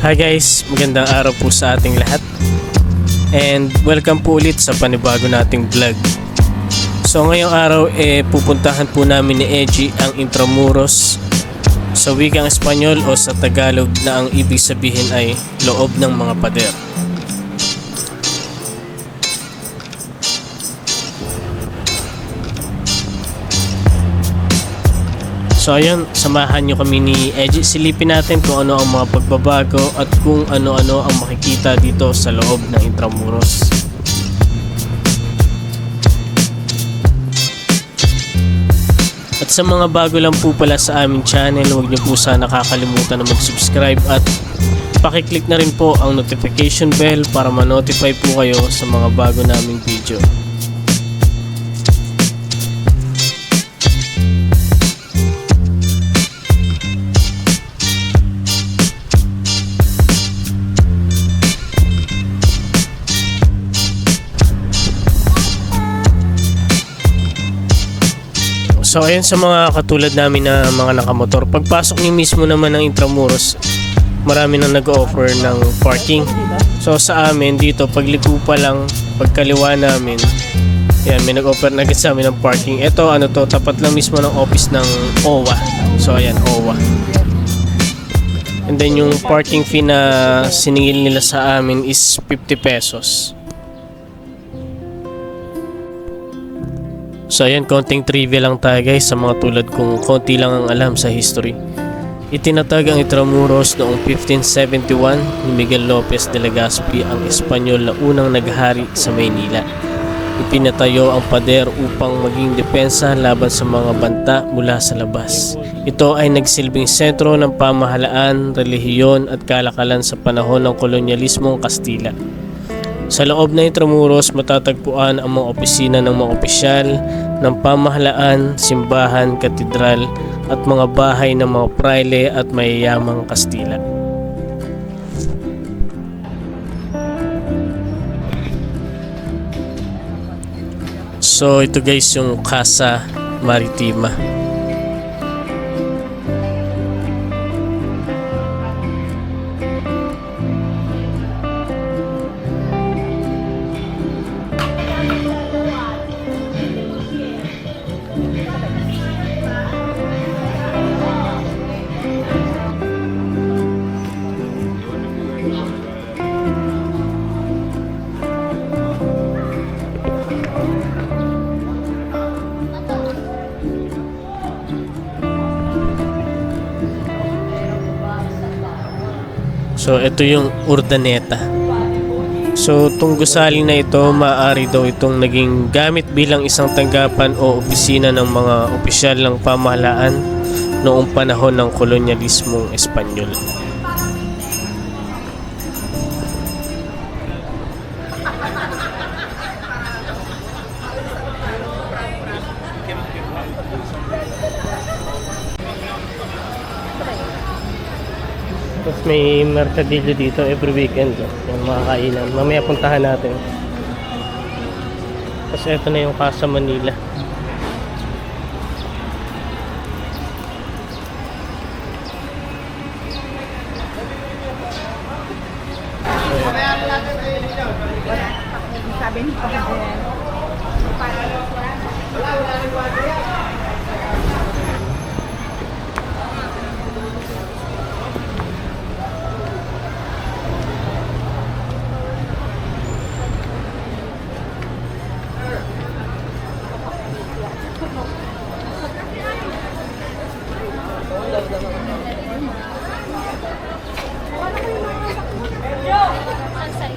Hi guys, magandang araw po sa ating lahat and welcome po ulit sa panibago nating vlog. So ngayong araw pupuntahan po namin ni Eji ang Intramuros sa wikang Espanyol o sa Tagalog na ang ibig sabihin ay loob ng mga pader. So ayun, samahan nyo kami ni Eji. Silipin natin kung ano ang mga pagbabago at kung ano-ano ang makikita dito sa loob ng Intramuros. At sa mga bago lang po pala sa aming channel, huwag nyo po sana kakalimutan na mag-subscribe at pakiclick na rin po ang notification bell para ma-notify po kayo sa mga bago naming video. So ayun, sa mga katulad namin na mga nakamotor, pagpasok niyo mismo naman ng Intramuros, marami nang nag-offer ng parking. So sa amin dito, pagliko pa lang, pagkaliwa namin, yan, may nag-offer na sa amin ng parking. Ito ano to, tapat lang mismo ng office ng OWA. So ayan, OWA. And then yung parking fee na siningil nila sa amin is 50 pesos. So ayan, konting trivia lang tayo guys sa mga tulad kung konti lang ang alam sa history. Itinatag ang Intramuros noong 1571 ni Miguel Lopez de Legazpi, ang Espanyol na unang naghari sa Maynila. Ipinatayo ang pader upang maging depensa laban sa mga banta mula sa labas. Ito ay nagsilbing sentro ng pamahalaan, relihiyon at kalakalan sa panahon ng kolonyalismong Kastila. Sa loob ng Intramuros, matatagpuan ang mga opisina ng mga opisyal ng pamahalaan, simbahan, katedral at mga bahay ng mga praile at mayayamang Kastila. So ito guys yung Casa Maritima. So ito yung Urdaneta. So itong gusali na ito, maaari daw itong naging gamit bilang isang tanggapan o opisina ng mga opisyal ng pamahalaan noong panahon ng kolonyalismong Espanyol. Tapos may mercadillo dito every weekend, yung mga kainan. Mamaya puntahan natin. Tapos ito na yung Casa Manila.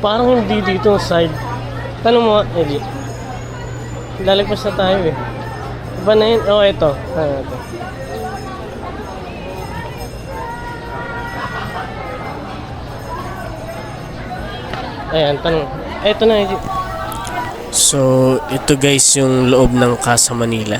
Parang hindi dito side. Tanong mo, Eddie. Lalagpas na tayo eh. Iba na yun? Oh, ito. Ito. Ayan, tanong. Ito na, Eddie. So, ito guys yung loob ng Casa Manila.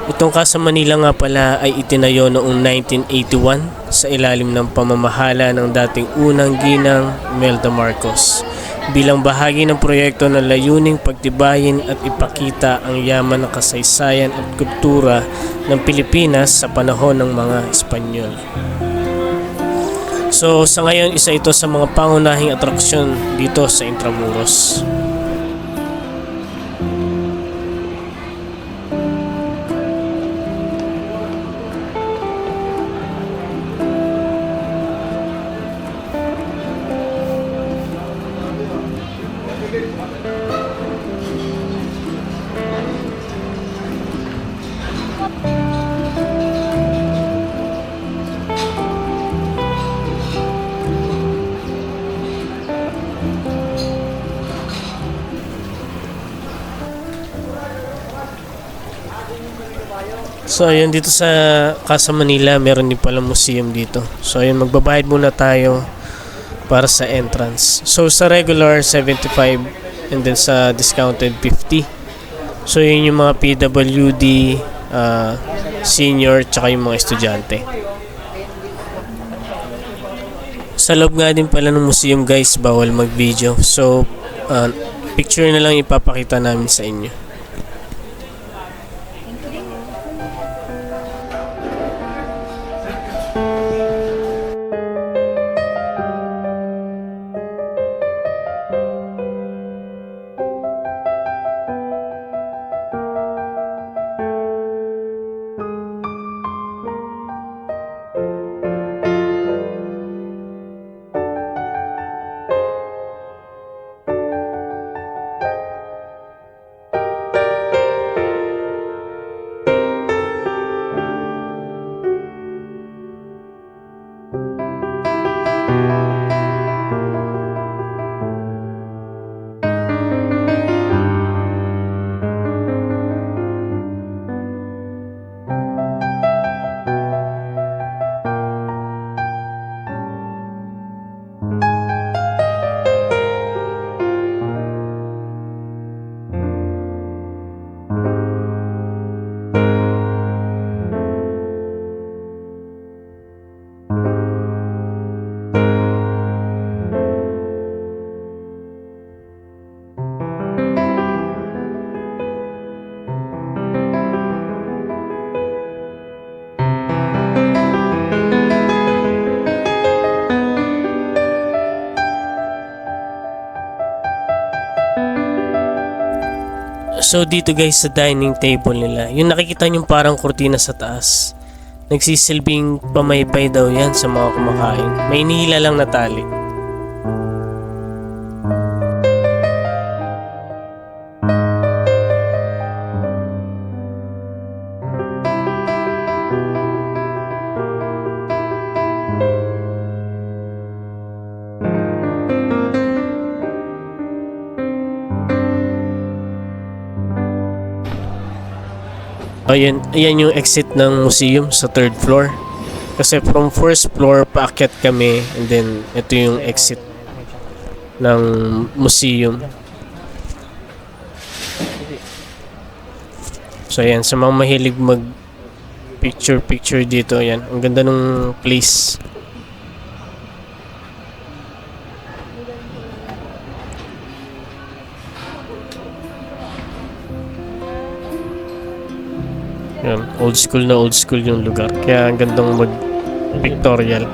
Itong Casa Manila nga pala ay itinayo noong 1981 sa ilalim ng pamamahala ng dating unang ginang Imelda Marcos bilang bahagi ng proyekto na layuning pagtibayin at ipakita ang yaman ng kasaysayan at kultura ng Pilipinas sa panahon ng mga Espanyol. So sa ngayon, isa ito sa mga pangunahing atraksyon dito sa Intramuros. So ayun, dito sa Casa Manila meron din pala museum dito. So ayun, magbabayad muna tayo para sa entrance. So sa regular 75 and then sa discounted 50. So yun yung mga PWD, senior, tsaka yung mga estudyante. Sa loob nga din pala ng museum guys, bawal mag video. So picture na lang ipapakita namin sa inyo. So dito guys sa dining table nila, yung nakikita nyo parang kurtina sa taas, nagsisilbing pamaypay daw yan sa mga kumakain. May inihila lang na tali. Ayan yung exit ng museum sa 3rd floor. Kasi from 1st floor paakyat kami and then ito yung exit ng museum. So ayan, sa mga mahilig mag picture dito, ayan, ang ganda ng place. Yan, old school yung lugar. Kaya ang gandang mag-pictorial.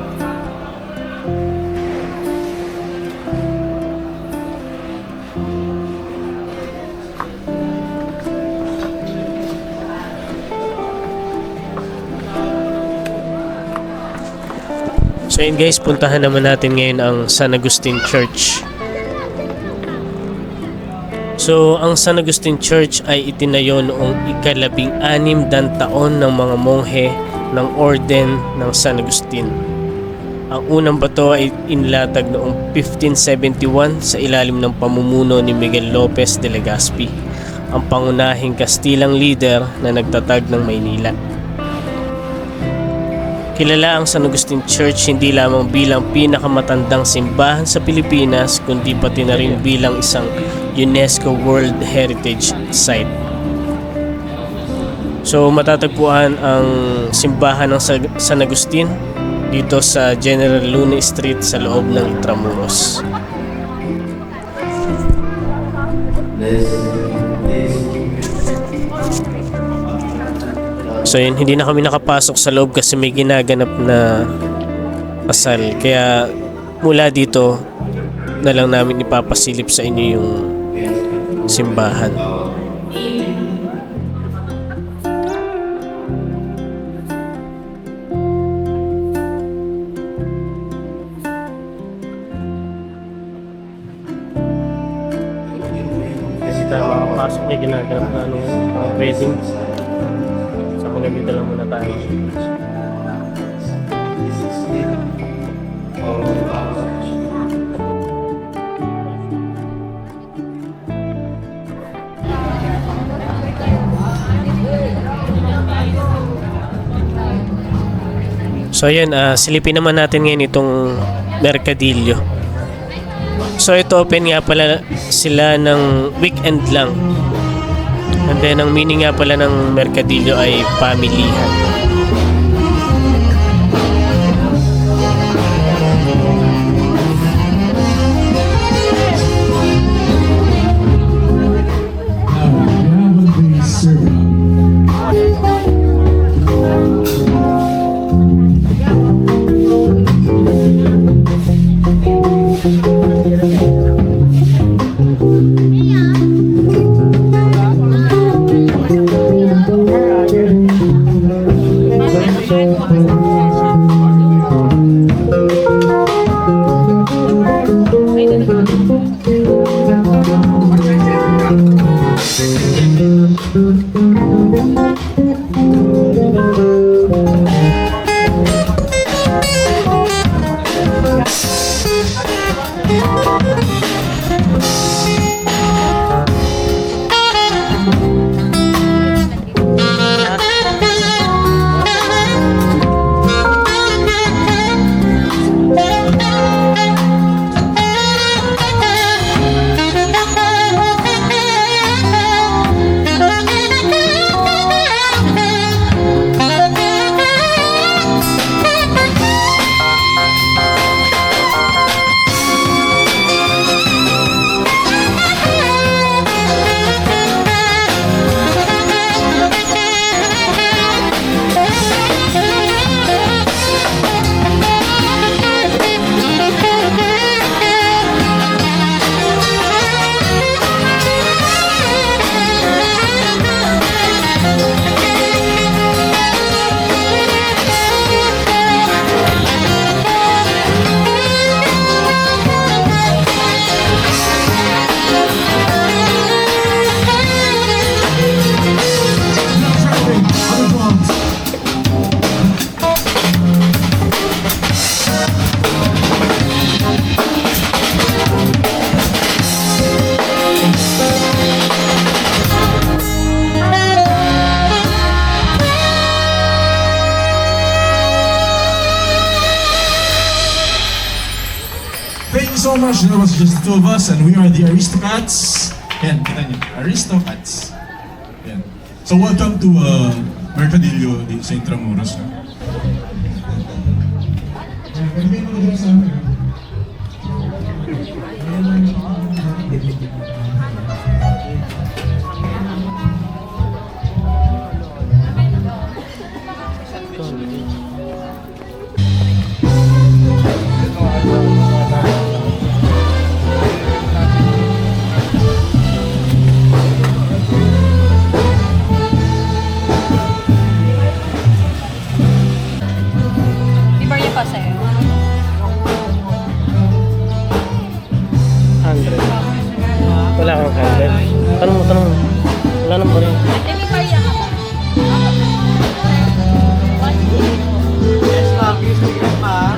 So yun guys, puntahan naman natin ngayon ang San Agustin Church. So, ang San Agustin Church ay itinayo noong ika-16 taon ng mga monghe ng Orden ng San Agustin. Ang unang bato ay inlatag noong 1571 sa ilalim ng pamumuno ni Miguel Lopez de Legazpi, ang pangunahing Kastilang leader na nagtatag ng Maynila. Kilala ang San Agustin Church hindi lamang bilang pinakamatandang simbahan sa Pilipinas, kundi pati na rin bilang isang UNESCO World Heritage Site. So matatagpuan ang simbahan ng San Agustin dito sa General Luna Street sa loob ng Intramuros. So yun, hindi na kami nakapasok sa loob kasi may ginaganap na kasal. Kaya mula dito na lang namin ipapasilip sa inyo yung simbahan. Kasi tayo makapasok niya, ginaganap na wedding. So hanggang dito lang muna tayo. So ayan, silipin naman natin ngayon itong Mercadillo. So ito open nga pala sila ng weekend lang. And then ang meaning nga pala ng Mercadillo ay pamilihan. Thank you so much. That was just the two of us, and we are the Aristocats. Yan, kita niyo, Aristocats. Yan. So welcome to Mercadillo sa Intramuros. Pwede mo na sa amin. Ibarya pa sa'yo. 100. Wala kang 100. Tanong mo. Wala nang pa rin. Ate, may barya ka pa. Yes, ma'am. Gusto ko pa.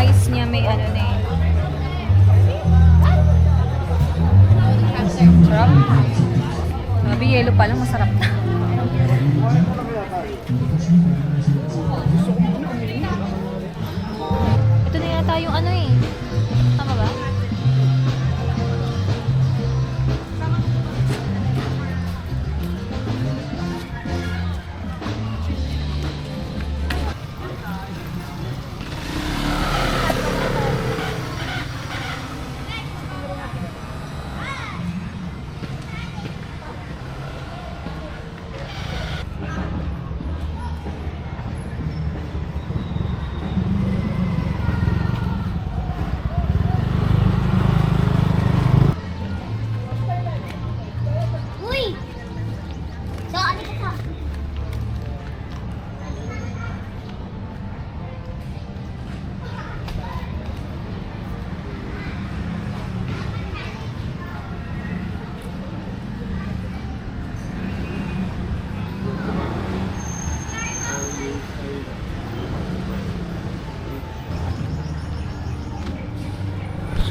Ice niya may ano na eh. Sarap. Grabe, yelo pa lang. Masarap na. Ito na yata yung ano eh. Tama ba?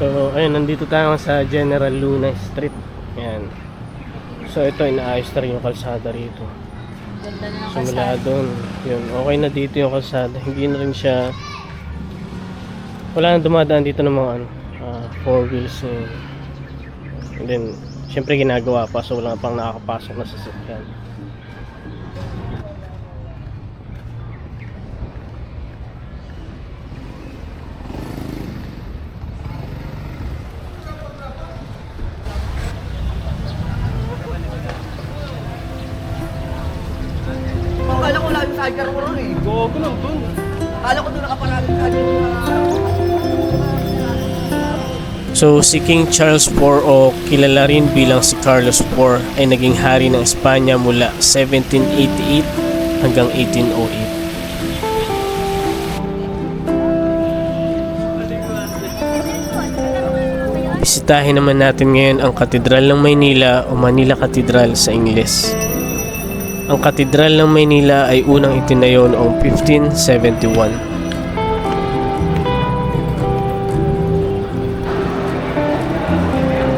So, ayun, nandito tayo sa General Luna Street. Ayan. So, ito, inaayos na rin yung kalsada rito. Ganda na ng Simula kalsada. doon. Yun, okay na dito yung kalsada. Hindi na rin siya... Wala nang dumadaan dito ng mga four wheels. And then, syempre ginagawa pa. So, wala pang nakakapasok na sasakyan. Akala ko lang yung sidecar ko ron eh. Gogo lang dun. Akala ko doon nakaparado yung sidecar ko. So, si King Charles IV o kilala rin bilang si Carlos IV ay naging hari ng Espanya mula 1788 hanggang 1808. Bisitahin naman natin ngayon ang Katedral ng Maynila o Manila Cathedral sa Ingles. Ang Katedral ng Maynila ay unang itinayo noong 1571.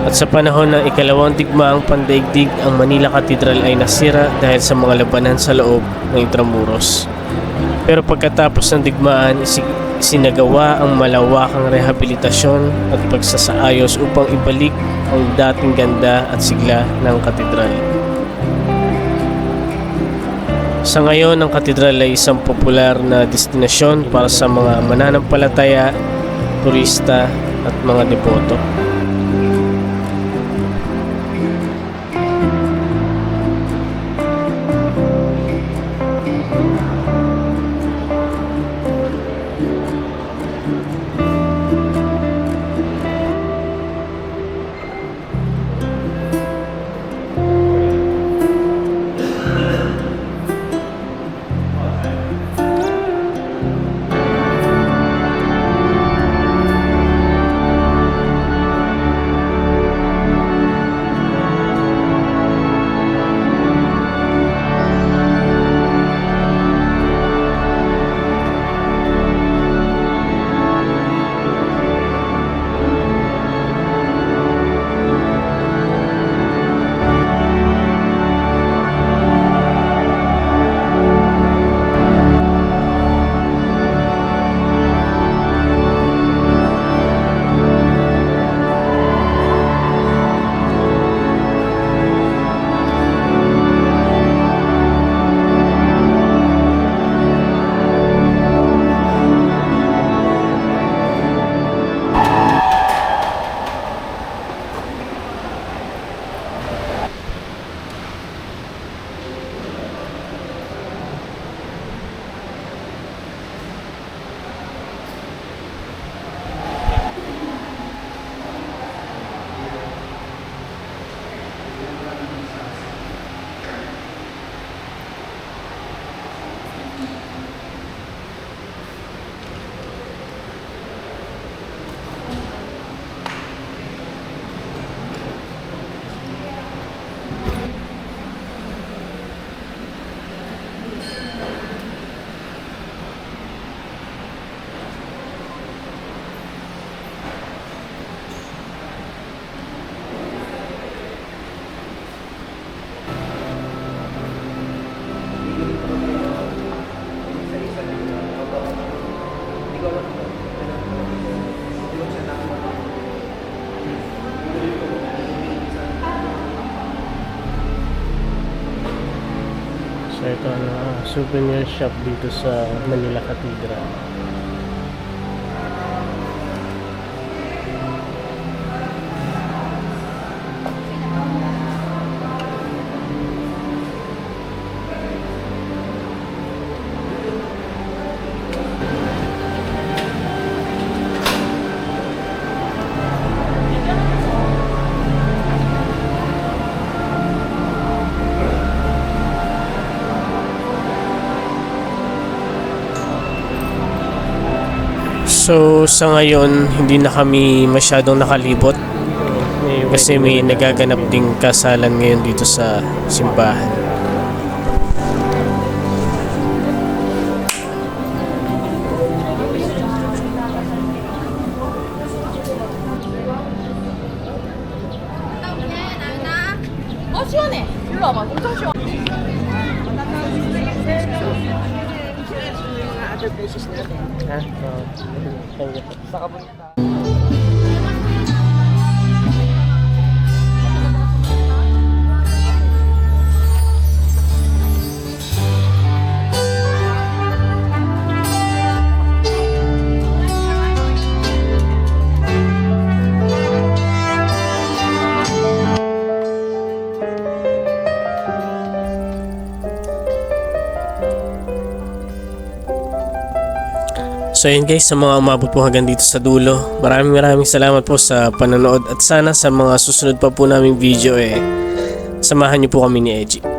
At sa panahon ng ikalawang digmaang pandaigdig, ang Manila Cathedral ay nasira dahil sa mga labanan sa loob ng Intramuros. Pero pagkatapos ng digmaan, sinagawa ang malawakang rehabilitasyon at pagsasaayos upang ibalik ang dating ganda at sigla ng katedral. Sa ngayon, ang katedral ay isang popular na destinasyon para sa mga mananampalataya, turista at mga deboto. So ito ang souvenir shop dito sa Manila Cathedral. So sa ngayon hindi na kami masyadong nakalibot kasi may nagaganap ding kasalan ngayon dito sa simbahan. mama. Punta siya. Ha? Thank you. So yun guys, sa mga umabot po hanggang dito sa dulo, maraming salamat po sa panonood at sana sa mga susunod pa po naming video samahan niyo po kami ni Eji.